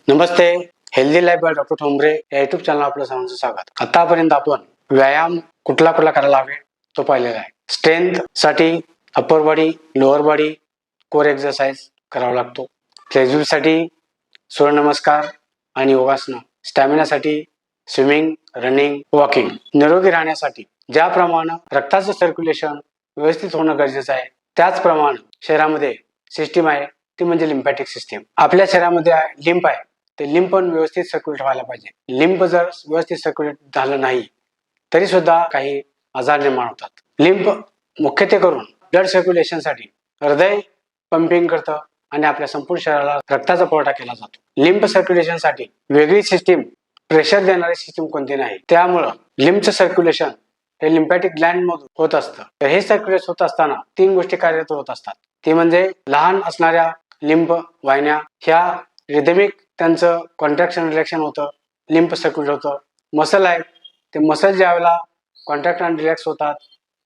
Namaste. Healthy life by doctor Thombre या YouTube channel आपलं सर्वांचं स्वागत. आतापर्यंत आपण व्यायाम कुठला करायला हवे तो पाहिलेला आहे. स्ट्रेंथ साठी upper body, lower body, core exercise करावा लागतो. फ्लेक्झिबिलिटी साठी सूर्यनमस्कार आणि योगासनं, स्टॅमिना साठी स्विमिंग, रनिंग, वॉकिंग. निरोगी राहण्यासाठी ज्याप्रमाणे रक्ताचं सर्क्युलेशन व्यवस्थित होणं गरजेचं आहे, त्याचप्रमाणे शरीरामध्ये सिस्टीम आहे ती म्हणजे लिम्फॅटिक सिस्टीम. आपल्या शरीरामध्ये लिम्फ आहे, ते लिम्फ पण व्यवस्थित सर्क्युलेट व्हायला पाहिजे. लिम्फ जर व्यवस्थित सर्क्युलेट झालं नाही तरी सुद्धा काही आजार निर्माण होतात. लिम्फ मुख्यत्वे करून ब्लड सर्क्युलेशन साठी हृदय पंपिंग करतं आणि आपल्या संपूर्ण शरीराला रक्ताचा पुरवठा केला जातो. लिम्फ सर्क्युलेशन साठी वेगळी सिस्टीम, प्रेशर देणारी सिस्टीम कोणती नाही. त्यामुळं लिम्फचं सर्क्युलेशन हे लिम्फॅटिक ग्लँड मधून होत असतं. तर हे सर्क्युलेट होत असताना 3 गोष्टी कार्यरत होत असतात. ते म्हणजे लहान असणाऱ्या लिम्फ वाहिन्या ह्या रिदमिक त्यांचं कॉन्ट्रॅक्शन रिलॅक्शन होतं, लिम्फ सर्क्युलेट होतं. मसल आहेत, ते मसल ज्या वेळेला कॉन्ट्रॅक्ट आणि रिलॅक्स होतात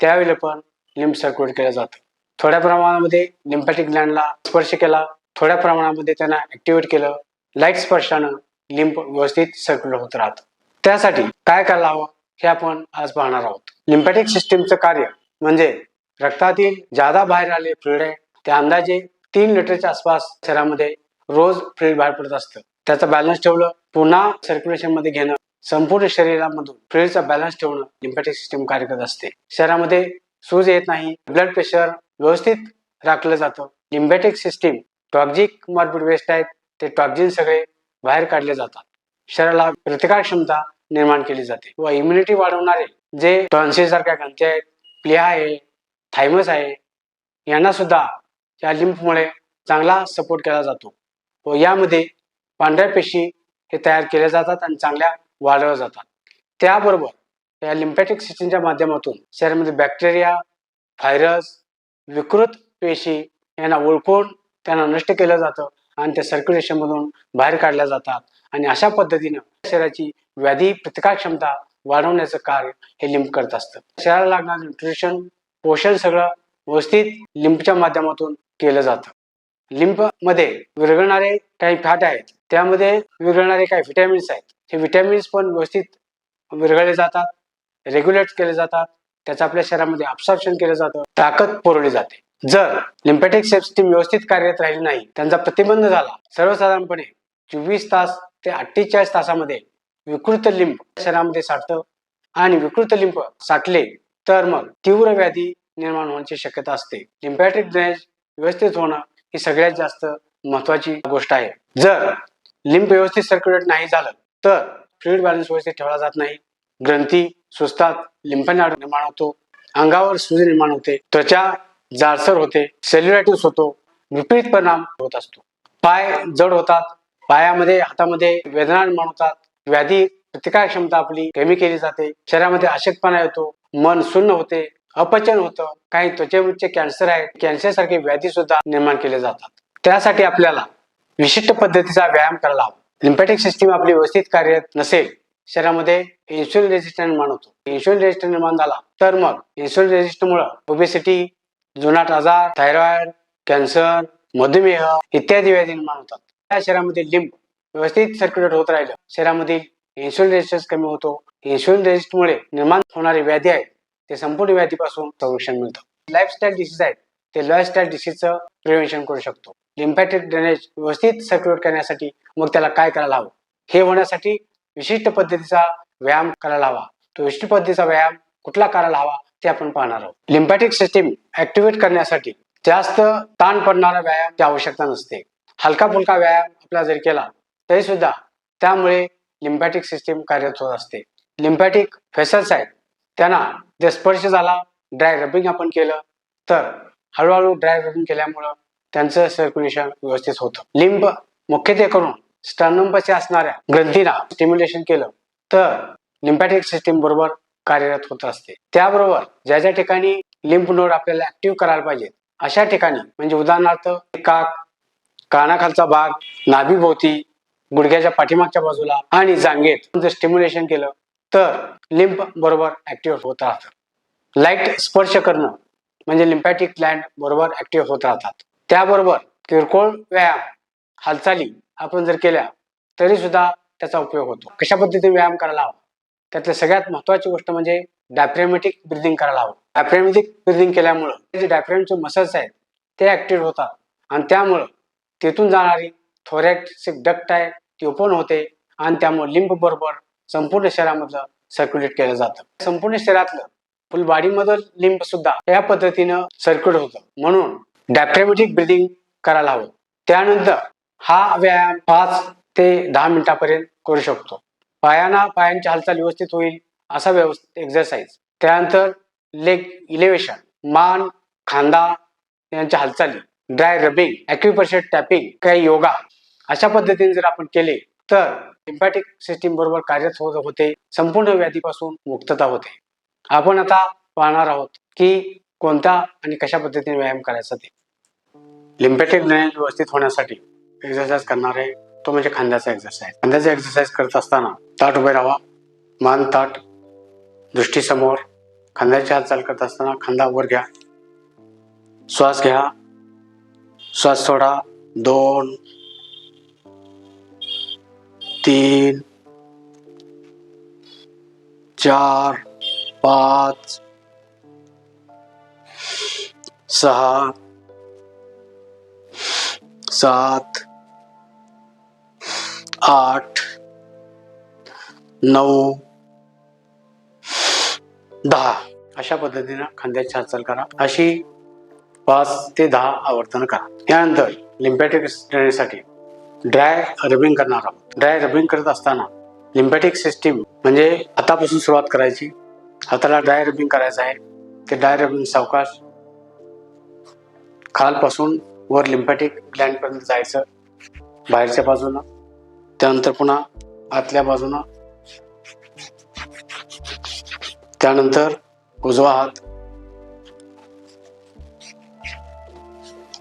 त्यावेळेला पण लिम्फ सर्क्युलेट केलं जातं. थोड्या प्रमाणामध्ये लिम्फॅटिक ग्लँडला स्पर्श केला, थोड्या प्रमाणामध्ये त्यांना ऍक्टिव्हेट केलं, लाईट स्पर्शानं लिम्फ व्यवस्थित सर्क्युलेट होत राहतं. त्यासाठी काय करायला हवं हे आपण आज पाहणार आहोत. लिम्फॅटिक सिस्टीमचं कार्य म्हणजे रक्तातील ज्यादा बाहेर आले फ्लुइड आहे ते अंदाजे 3 लिटरच्या आसपास शरीरामध्ये रोज फ्लुइड बाहेर पडत असतं. त्याचा बॅलन्स ठेवलं, पुन्हा सर्क्युलेशन मध्ये घेणं, संपूर्ण शरीरामधून फ्लुइडचा बॅलन्स ठेवणं लिम्फॅटिक सिस्टीम कार्य करत असते. शरीरामध्ये सूज येत नाही, ब्लड प्रेशर व्यवस्थित राखलं जातं. Lymphatic system toxic morbid waste आहेत, ते टॉक्झिन सगळे बाहेर काढले जातात. शरीराला प्रतिकार क्षमता निर्माण केली जाते व इम्युनिटी वाढवणारे जे टॉन्सिल सारख्या ग्रंथी आहेत, प्लिहा आहे, थायमस आहे, यांना सुद्धा या लिम्फमुळे चांगला सपोर्ट केला जातो व यामध्ये पांढऱ्या पेशी हे तयार केल्या जातात आणि चांगल्या वाढवल्या जातात. त्याबरोबर या लिम्फॅटिक सिस्टीमच्या माध्यमातून शरीरामध्ये बॅक्टेरिया, व्हायरस, विकृत पेशी यांना ओळखून त्यांना नष्ट केलं जातं आणि त्या सर्क्युलेशन मधून बाहेर काढल्या जातात आणि अशा पद्धतीनं शरीराची व्याधी प्रतिकार क्षमता वाढवण्याचं कार्य हे लिम्फ करत असतं. शरीराला लागणारं न्यूट्रिशन, पोषण सगळं व्यवस्थित लिम्फच्या माध्यमातून केलं जातं. लिम्फ मध्ये विरघळणारे काही फॅट आहेत, त्यामध्ये विरघळणारे काही व्हिटॅमिन्स आहेत, हे व्हिटॅमिन्स पण व्यवस्थित विरघळले जातात, रेग्युलेट केले जातात, त्याचं आपल्या शरीरामध्ये अब्सॉर्प्शन केलं जातं, ताकद पुरवली जाते. जर लिम्फॅटिक सिस्टीम व्यवस्थित कार्यरत राहिली नाही, त्यांचा प्रतिबंध झाला, सर्वसाधारणपणे 24 तास ते 48 तासामध्ये विकृत लिम्फ शरीरामध्ये साठतं आणि विकृत लिम्फ साठले तर मग तीव्र व्याधी निर्माण होण्याची शक्यता असते. लिम्फॅटिक ड्रेनेज व्यवस्थित होणं ही सगळ्यात जास्त महत्वाची गोष्ट आहे. जर लिम्फ व्यवस्थित सर्क्युलेट नाही झालं तर फ्लुइड बॅलन्स व्यवस्थित ठेवला जात नाही, ग्रंथी सुजतात, लिम्फॅनॉइड निर्माण होतो, अंगावर सूज निर्माण होते, त्वचा जाडसर होते, सेल्युलायटिस होतो, विपरीत परिणाम होत असतो. पाय जड होतात, पायामध्ये हातामध्ये वेदना निर्माण होतात, व्याधी प्रतिकार क्षमता आपली कमी केली जाते, शरीरामध्ये अशक्तपणा येतो, मन सुन्न होते, अपचन होतं, काही त्वचेचे कॅन्सर आहेत, कॅन्सर सारखे व्याधी सुद्धा निर्माण केले जातात. त्यासाठी आपल्याला विशिष्ट पद्धतीचा व्यायाम करायला हवा. लिम्फॅटिक सिस्टीम आपली व्यवस्थित कार्यरत नसेल, शरीरामध्ये इन्सुलिन रेजिस्टन्स निर्माण होतो. इन्सुलिन रेजिस्टन्स निर्माण झाला तर मग इन्सुलिन रेजिस्टन्समुळे ओबेसिटी, जुनाट आजार, थायरॉइड, कॅन्सर, मधुमेह इत्यादी व्याधी निर्माण होतात. त्या शरीरामध्ये लिम्फ व्यवस्थित सर्क्युलेट होत राहिलं, शरीरामधील इन्सुलिन रेजिस्टन्स कमी होतो. इन्सुलिन रेजिस्टन्समुळे निर्माण होणारे व्याधी आहेत ते संपूर्ण व्याधीपासून संरक्षण मिळतं. लाईफस्टाईल डिसीज आहेत ते लाईफस्टाईल डिसीजचं प्रिव्हेन्शन करू शकतो. लिम्फॅटिक ड्रेनेज व्यवस्थित सर्क्युलेट करण्यासाठी मग त्याला काय करायला हवं, हे होण्यासाठी विशिष्ट पद्धतीचा व्यायाम करायला हवा. तो विशिष्ट पद्धतीचा व्यायाम कुठला करायला हवा ते आपण पाहणार आहोत. लिम्फॅटिक सिस्टीम ऍक्टिव्हेट करण्यासाठी जास्त ताण पडणारा व्यायामाची आवश्यकता नसते. हलका फुलका व्यायाम आपला जरी केला तरी सुद्धा त्यामुळे लिम्फॅटिक सिस्टीम कार्यरत होत असते. लिम्फॅटिक व्हेसल्स आहेत, त्यांना जर स्पर्श झाला, ड्राय रबिंग आपण केलं तर हळूहळू ड्राय रबिंग केल्यामुळं त्यांचं सर्क्युलेशन व्यवस्थित होतं. लिम्फ मुख्यत्वे करून स्टर्नमपाशी असणाऱ्या ग्रंथीला स्टिम्युलेशन केलं तर लिम्फॅटिक सिस्टीम बरोबर कार्यरत होत असते. त्याबरोबर ज्या ज्या ठिकाणी लिम्फ नोड आपल्याला ऍक्टिव्ह करायला पाहिजे अशा ठिकाणी म्हणजे उदाहरणार्थ काख, कानाखालचा भाग, नाभीभोवती, गुडघ्याच्या पाठीमागच्या बाजूला आणि जांघेत जर स्टिम्युलेशन केलं तर लिम्फ बरोबर ऍक्टिव्ह होत राहतं. लाईट स्पर्श करणं म्हणजे लिम्फॅटिक ग्लँड बरोबर ऍक्टिव्ह होत राहतात. त्याबरोबर किरकोळ व्यायाम, हालचाली आपण जर केल्या तरी सुद्धा त्याचा उपयोग होतो. कशा पद्धतीने व्यायाम करायला हवा, त्यातली सगळ्यात महत्वाची गोष्ट म्हणजे डायफ्रॅमेटिक ब्रिदिंग करायला हवं. डायफ्रॅमेटिक ब्रिदिंग केल्यामुळे जे डायफ्रॅमचे मसल्स आहेत ते ऍक्टिव्ह होतात आणि त्यामुळे तिथून जाणारी थोरॅसिक डक्ट आहे ती ओपन होते आणि त्यामुळे लिंब बरोबर संपूर्ण शरीरामधलं सर्क्युलेट केलं जातं. संपूर्ण शरीरातलं फुल बॉडी मधलं लिंब सुद्धा या पद्धतीनं सर्क्युलेट होतं. म्हणून डायफ्रॅमेटिक ब्रिदिंग करायला हवं. त्यानंतर हा व्यायाम 5 ते 10 मिनिटापर्यंत करू शकतो. पायांची हालचाल व्यवस्थित होईल असा व्यवस्थित एक्सरसाइज. त्यानंतर लेग इलेव्हेशन, मान खांदा यांच्या हालचाली, ड्राय रबिंग, ॲक्युप्रेशर टॅपिंग, काही योगा अशा पद्धतीने जर आपण केले तर लिम्फॅटिक सिस्टीम बरोबर कार्यरत होते, संपूर्ण व्याधीपासून मुक्तता होते. आपण आता पाहणार आहोत की कोणता आणि कशा पद्धतीने व्यायाम करायचा ते. लिम्फॅटिक ड्रेनेज व्यवस्थित होण्यासाठी एक्सरसाइज करणार आहे तो म्हणजे खांद्याचा एक्सरसाइज. खांद्याचा एक्सरसाइज करत असताना ताठ उभे राहा, मान ताठ, दृष्टी समोर. खांद्याची हालचाल करत असताना खांदा वर घ्या, श्वास घ्या, श्वास सोडा. 2 3 4 5 6 7 8 9 10 अशा पद्धतीने खांद्याची हालचाल करा. अशी 5 ते 10 आवर्तन करा. यानंतर लिम्फॅटिक ड्रेनेजसाठी ड्राय रबिंग करणार आहोत. ड्राय रबिंग करत असताना लिम्फॅटिक सिस्टीम म्हणजे हातापासून सुरुवात करायची. हाताला ड्राय रबिंग करायचं आहे. ते ड्राय रबिंग सावकाश खालपासून वर लिम्फॅटिक ग्लँड पर्यंत जायचं, बाहेरच्या बाजूला, त्यानंतर पुन्हा आतल्या बाजूला, त्यानंतर उजवा हात,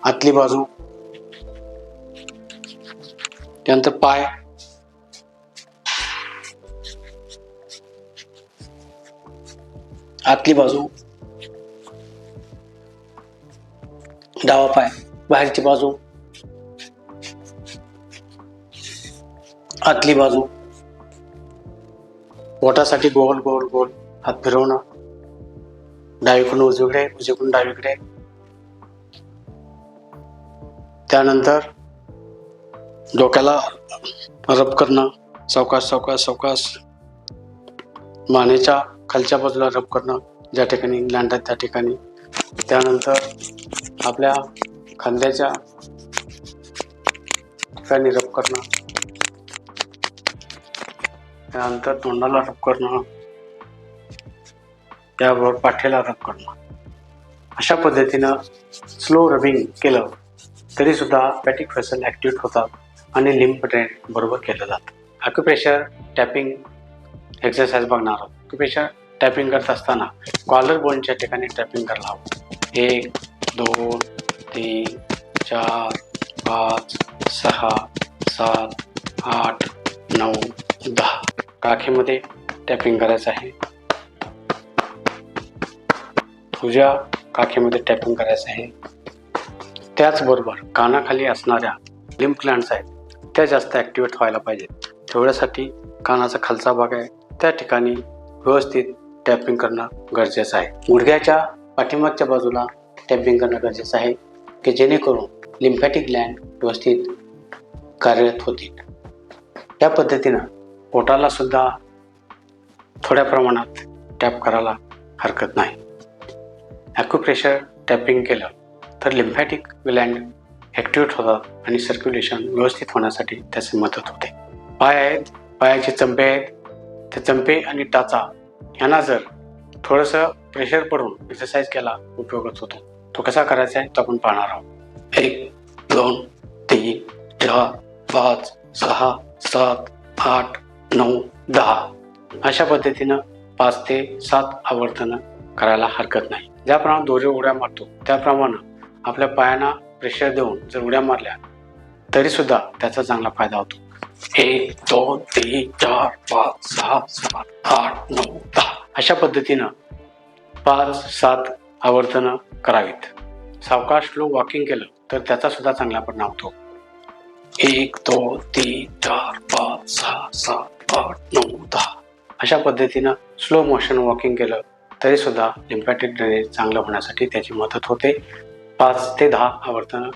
आतली बाजू, त्यानंतर पाय, आतली बाजू, डावा पाय, बाहेरची बाजू, आतली बाजू. पोटासाठी गोल गोल गोल हात फिरवणं, डावीकडून उजवीकडे, उजवीकडून डावीकडे. त्यानंतर डोक्याला रब करणं, सावकाश सावकाश सावकाश. मानेच्या खालच्या बाजूला रब करणं, ज्या ठिकाणी ग्लँड आहे त्या ठिकाणी. त्यानंतर आपल्या खांद्याच्या ठिकाणी रब करणं, त्यानंतर तोंडाला रब करणं, त्याबरोबर पाठीला रब करणं. अशा पद्धतीनं स्लो रबिंग केलं तरी सुद्धा लिम्फॅटिक व्हेसल ऍक्टिव्हेट होतात आणि लिम्फ ड्रेन बरोबर केलं जातं. ॲक्युप्रेशर टॅपिंग एक्सरसाइज बघणार आहोत. ॲक्युप्रेशर टॅपिंग करत असताना कॉलर बोनच्या ठिकाणी टॅपिंग करायला हवं. 1 2 3 4 5 6 7 8 9 10 काखेमध्ये टॅपिंग करायचं आहे. तुझ्या काखेमध्ये टॅपिंग करायचं आहे. त्याचबरोबर कानाखाली असणाऱ्या लिम्फ ग्लँड्स आहेत त्या जास्त ॲक्टिवेट व्हायला पाहिजेत. तेवढ्यासाठी कानाचा खालचा भाग आहे त्या ठिकाणी व्यवस्थित टॅपिंग करणं गरजेचं आहे. गुडघ्याच्या पाठीमागच्या बाजूला टॅपिंग करणं गरजेचं आहे की जेणेकरून लिम्फॅटिक ग्लँड व्यवस्थित कार्यरत होतील. या पद्धतीनं पोटाला सुद्धा थोड्या प्रमाणात टॅप करायला हरकत नाही. ॲक्युप्रेशर टॅपिंग केलं तर लिम्फॅटिक ग्लँड ॲक्टिवेट होतात आणि सर्क्युलेशन व्यवस्थित होण्यासाठी त्याची मदत होते. पाय आहेत, पायाचे चंपे आहेत. ते चंपे आणि टाचा यांना जर थोडंसं प्रेशर पडून एक्सरसाइज केला उपयोगच होतो. तो कसा करायचा आहे तो आपण पाहणार आहोत. 1 2 3 4 5 6 7 8 9 10 अशा पद्धतीनं 5 ते 7 आवर्तनं करायला हरकत नाही. ज्याप्रमाणे दोरी उड्या मारतो त्याप्रमाणे आपल्या पायांना प्रेशर देऊन जर उड्या मारल्या तरी सुद्धा त्याचा चांगला फायदा होतो. 1 2 3 4 5 6 7 8 9 10 अशा पद्धतीनं 5-7 आवर्तनं करावीत. सावकाश स्लो वॉकिंग केलं तर त्याचा सुद्धा चांगला परिणाम होतो. 1 2 3 4 5 7, 8, 9, 10 अशा पद्धतीनं स्लो मोशन वॉकिंग केलं तरी सुद्धा लिम्फॅटिक ड्रेनेज चांगलं होण्यासाठी त्याची मदत होते. 5 ते 10 आवर्तन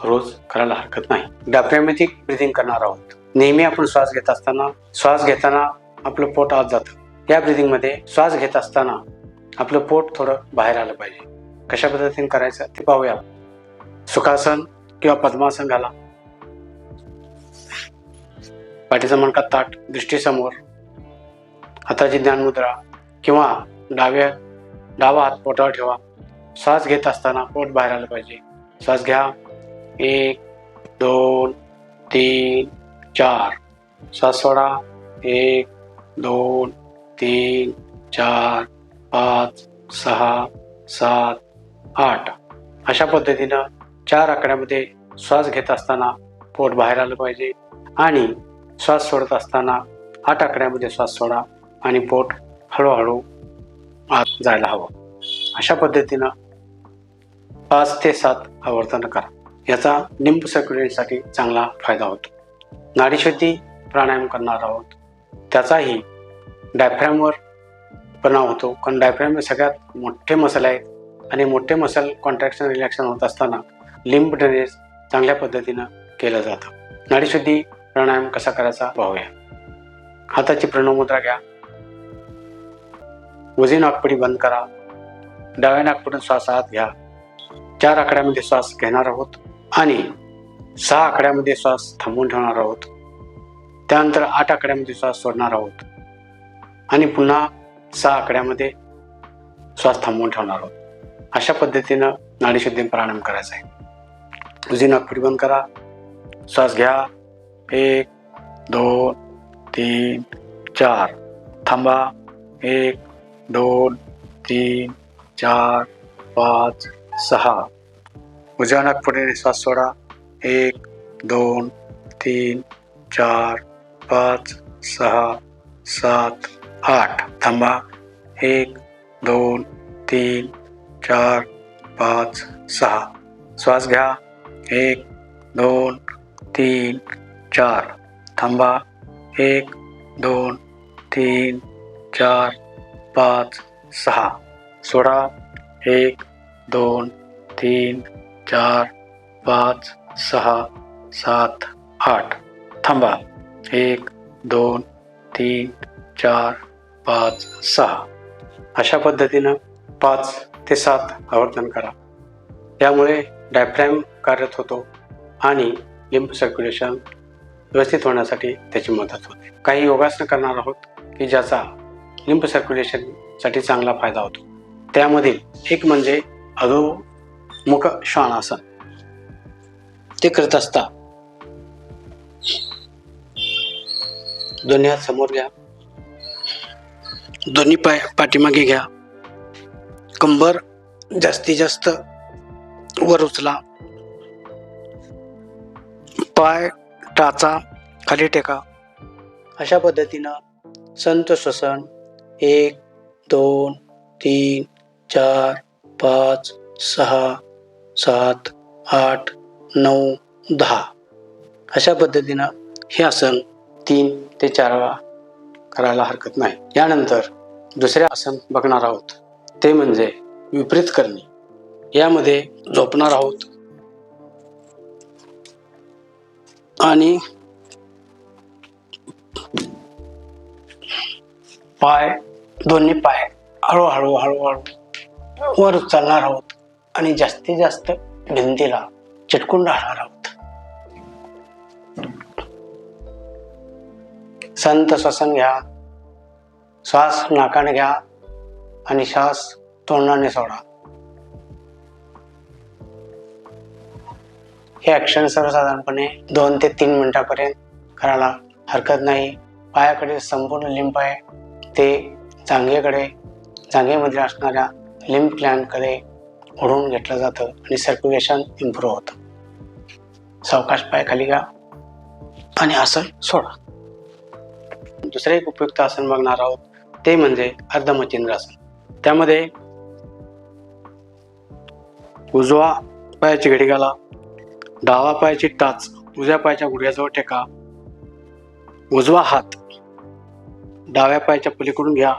रोज करायला हरकत नाही. डायफ्रॅगमॅटिक ब्रिदिंग करणार आहोत. नेहमी आपण श्वास घेताना आपलं पोट आत जातं. या ब्रिदिंग मध्ये श्वास घेत असताना आपलं पोट थोडं बाहेर आलं पाहिजे. कशा पद्धतीने करायचं ते पाहूया. सुखासन किंवा पद्मासन घाला. पाठीचा मणका ताठ, दृष्टी समोर, हाताची ध्यान मुद्रा किंवा डावा हात पोटावर ठेवा. श्वास घेत असताना पोट बाहेर आलं पाहिजे. श्वास घ्या. 1, 2, 3, 4. श्वास सोडा. 1, 2, 3, 4, 5, 6, 7, 8 अशा पद्धतीनं 4 आकड्यामध्ये श्वास घेत असताना पोट बाहेर आलं पाहिजे आणि श्वास सोडत असताना 8 आकड्यामध्ये श्वास सोडा आणि पोट हळूहळू आत जायला हवं. अशा पद्धतीनं 5 ते 7 आवर्तन करा. याचा लिम्फ सर्क्युलेशनसाठी चांगला फायदा होतो. नाडीशुद्धी प्राणायाम करणार आहोत. त्याचाही डायफ्रॅमवर परिणाम होतो, कारण डायफ्रॅम हे सगळ्यात मोठे मसल आहेत आणि मोठे मसल कॉन्ट्रॅक्शन रिलॅक्शन होत असताना लिम्फ ड्रेनेज चांगल्या पद्धतीनं केलं जातं. नाडीशुद्धी प्राणायाम कसा करायचा पाहूया. हाताची प्रणव मुद्रा घ्या. उजवी नाकपुडी बंद करा. डाव्या नाकपुडीतून श्वास आत घ्या. 4 आकड्यामध्ये श्वास घेणार आहोत आणि 6 आकड्यामध्ये श्वास थांबवून ठेवणार आहोत. त्यानंतर 8 आकड्यामध्ये श्वास सोडणार आहोत आणि पुन्हा 6 आकड्यामध्ये श्वास थांबवून ठेवणार आहोत. अशा पद्धतीनं नाडीशुद्धी प्राणायाम करायचा आहे. उजवी नाकपुडी बंद करा. श्वास घ्या. 1, 2, 3, 4. थांबा. 1, 2, 3, 4, 5, 6. उजव्या नाकपुडीने श्वास सोडा. 1, 2, 3, 4, 5, 6, 7, 8. थांबा. 1, 2, 3, 4, 5, 6. श्वास घ्या. 1, 2, 3, 4. थांबा. 1, 2, 3, 4, 5, 6. सोडा. 1, 2, 3, 4, 5, 6, 7, 8. थांबा. 1, 2, 3, 4, 5, 6. अशा पद्धतीनं 5 ते 7 आवर्तन करा. यामुळे डायफ्रॅम कार्यरत होतो आणि लिम्फ सर्क्युलेशन व्यवस्थित होण्यासाठी त्याची मदत होते. काही योगासनं करणार आहोत की ज्याचा लिम्फ सर्क्युलेशनसाठी चांगला फायदा होतो. त्यामधील एक म्हणजे अधोमुख श्वानासन. ते करत असता दोन्ही हात समोर घ्या. दोन्ही पाय पाठीमागे घ्या. कंबर जास्तीत जास्त वर उचला. पाय टाचा खाली टेका. अशा पद्धतीनं संत श्वसन 1, 2, 3, 4, 5, 6, 7, 8, 9, 10 अशा पद्धतीनं हे आसन 3 ते 4 वेळा करायला हरकत नाही. यानंतर दुसरे आसन बघणार आहोत. ते म्हणजे विपरीत करणी. यामध्ये झोपणार आहोत आणि दोन्ही पाय हळूहळू वर उचलणार आहोत आणि जास्तीत जास्त भिंतीला चिटकून राहणार आहोत. संत श्वसन घ्या. श्वास नाकाने घ्या आणि श्वास तोंडाने सोडा. हे ॲक्शन सर्वसाधारणपणे 2 ते 3 मिनिटापर्यंत करायला हरकत नाही. पायाकडे संपूर्ण लिंब आहे ते जांघेमध्ये असणाऱ्या लिम्फ ग्लँडकडे ओढून घेतलं जातं आणि सर्क्युलेशन इम्प्रूव्ह होतं. सावकाश पाय खाली घ्या आणि आसन सोडा. दुसरे एक उपयुक्त आसन बघणार आहोत ते म्हणजे अर्धमचिंद्रासन. त्यामध्ये उजवा पायाची घडी घाला. डावा पायाची टाच उजव्या पायाच्या गुडघ्याजवळ टेका. उजवा हात डाव्या पायाच्या पलीकडून घ्या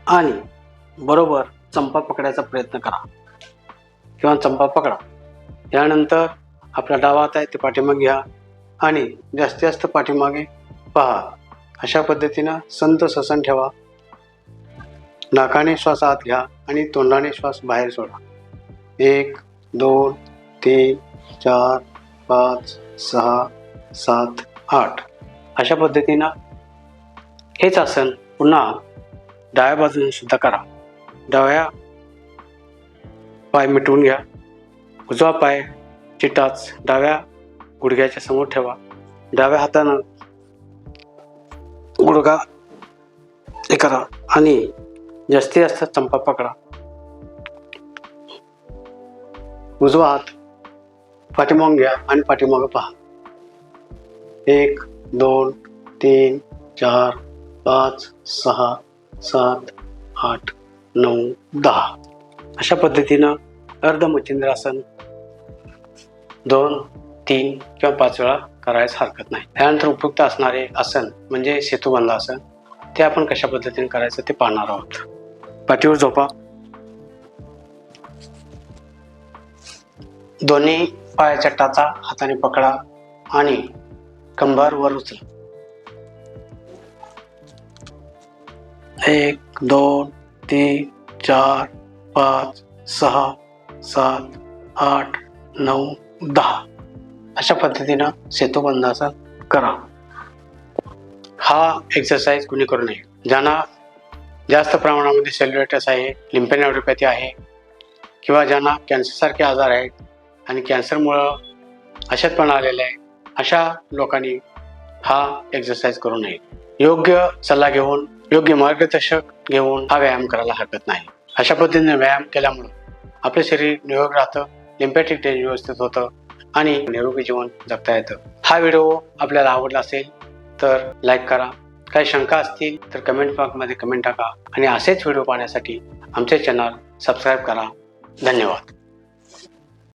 आणि बरोबर चंपा पकडायचा प्रयत्न करा किंवा चंपा पकडा. यानंतर आपला डावा हात आहे ते पाठीमागे घ्या आणि जास्तीत जास्त पाठीमागे पहा. अशा पद्धतीनं संत श्वसन ठेवा. नाकाने श्वास आत घ्या आणि तोंडाने श्वास बाहेर सोडा. 1 2 3 4 5 6 7 8 अशा पद्धतीनं हेच आसन पुन्हा डाव्या बाजूने सुद्धा करा. डाव्या पाय मिटवून घ्या. उजवा पाय चिटाच डाव्या गुडघ्याच्या समोर ठेवा. डाव्या हातानं गुडघा हे करा आणि जास्तीत जास्त चंपा पकडा. उजवा हात पाठीमागून घ्या आणि पाठीमागं पहा. 1 2 3 4 5 6 7 8 9 10 अशा पद्धतीनं अर्धमच्छिंद्रासन 2-3 किंवा 5 वेळा करायला हरकत नाही. त्यानंतर उपयुक्त असणारे आसन म्हणजे सेतुबंध आसन, ते आपण कशा पद्धतीने करायचं ते पाहणार आहोत. पाठीवर झोपा. दोन्ही पायाच्या टाचा हाताने पकडा आणि कंबर वर उचला. 1 2 3 4 5 6 7 8 9 10 अशा पद्धतीनं सेतुबंधासन करा. हा एक्सरसाइज कुणी करू नये. ज्यांना जास्त प्रमाणामध्ये सेल्युलायटिस आहे, लिम्फेनोडिपॅथी आहे किंवा ज्यांना कॅन्सरसारखे आजार आहेत आणि कॅन्सरमुळं अशक्तपणा आलेला आहे, अशा लोकांनी हा एक्सरसाइज करू नये. योग्य सल्ला घेऊन, योग्य मार्गदर्शक घेऊन हा व्यायाम करायला हरकत नाही. अशा पद्धतीने व्यायाम केल्यामुळं आपलं शरीर निरोगी राहतं, लिम्फॅटिक ड्रेनेज व्यवस्थित होतं आणि निरोगी जीवन जगता येतं. हा व्हिडिओ आपल्याला आवडला असेल तर लाईक करा. काही शंका असतील तर कमेंट बॉक्समध्ये कमेंट टाका आणि असेच व्हिडिओ पाहण्यासाठी आमचे चॅनल सबस्क्राईब करा. धन्यवाद.